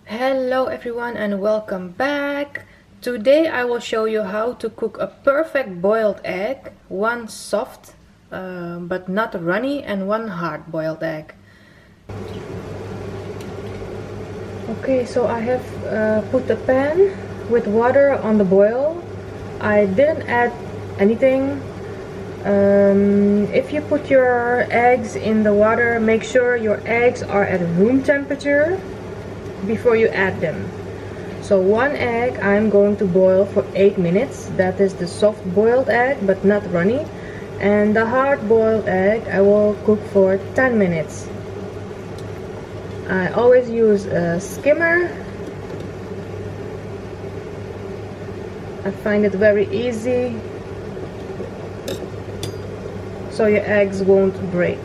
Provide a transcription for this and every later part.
Hello everyone and welcome back. Today I will show you how to cook a perfect boiled egg, one soft but not runny and one hard boiled egg. Okay, so I have put the pan with water on the boil. I didn't add anything. If you put your eggs in the water, make sure your eggs are at room temperature before you add them. So one egg I'm going to boil for 8 minutes. That is the soft boiled egg but not runny. And the hard boiled egg I will cook for 10 minutes. I always use a skimmer. I find it very easy so your eggs won't break.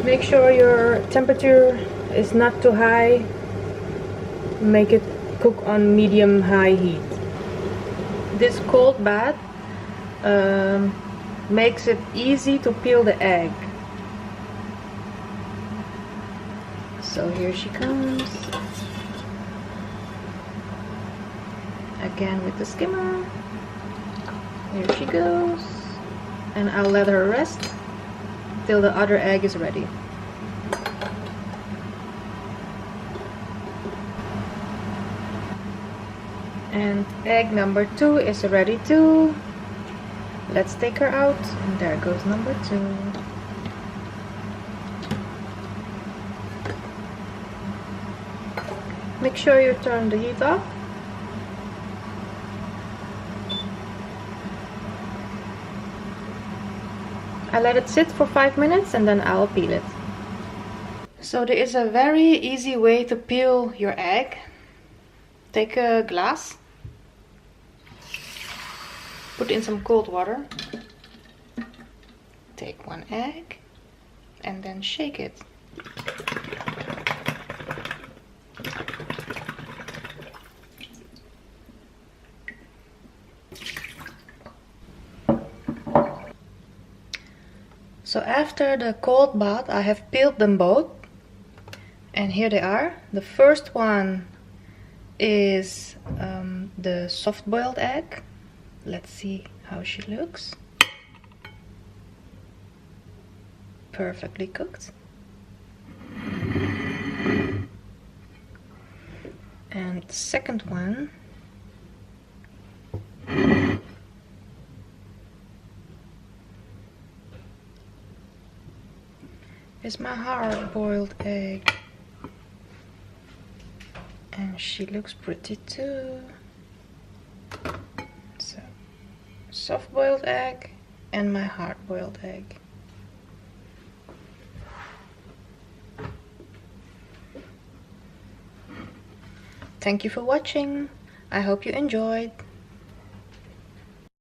Make sure your temperature is not too high. Make it cook on medium-high heat. This cold bath makes it easy to peel the egg. So here she comes. Again with the skimmer. Here she goes. And I'll let her rest till the other egg is ready. And egg number 2 is ready too. Let's take her out. And there goes number 2. Make sure you turn the heat off. I let it sit for 5 minutes and then I'll peel it. So there is a very easy way to peel your egg. Take a glass. Put in some cold water. Take one egg and then shake it. So after the cold bath, I have peeled them both. And here they are. The first one is the soft boiled egg. Let's see how she looks. Perfectly cooked. And the second one is my hard boiled egg. And she looks pretty too. So, soft boiled egg and my hard boiled egg. Thank you for watching. I hope you enjoyed.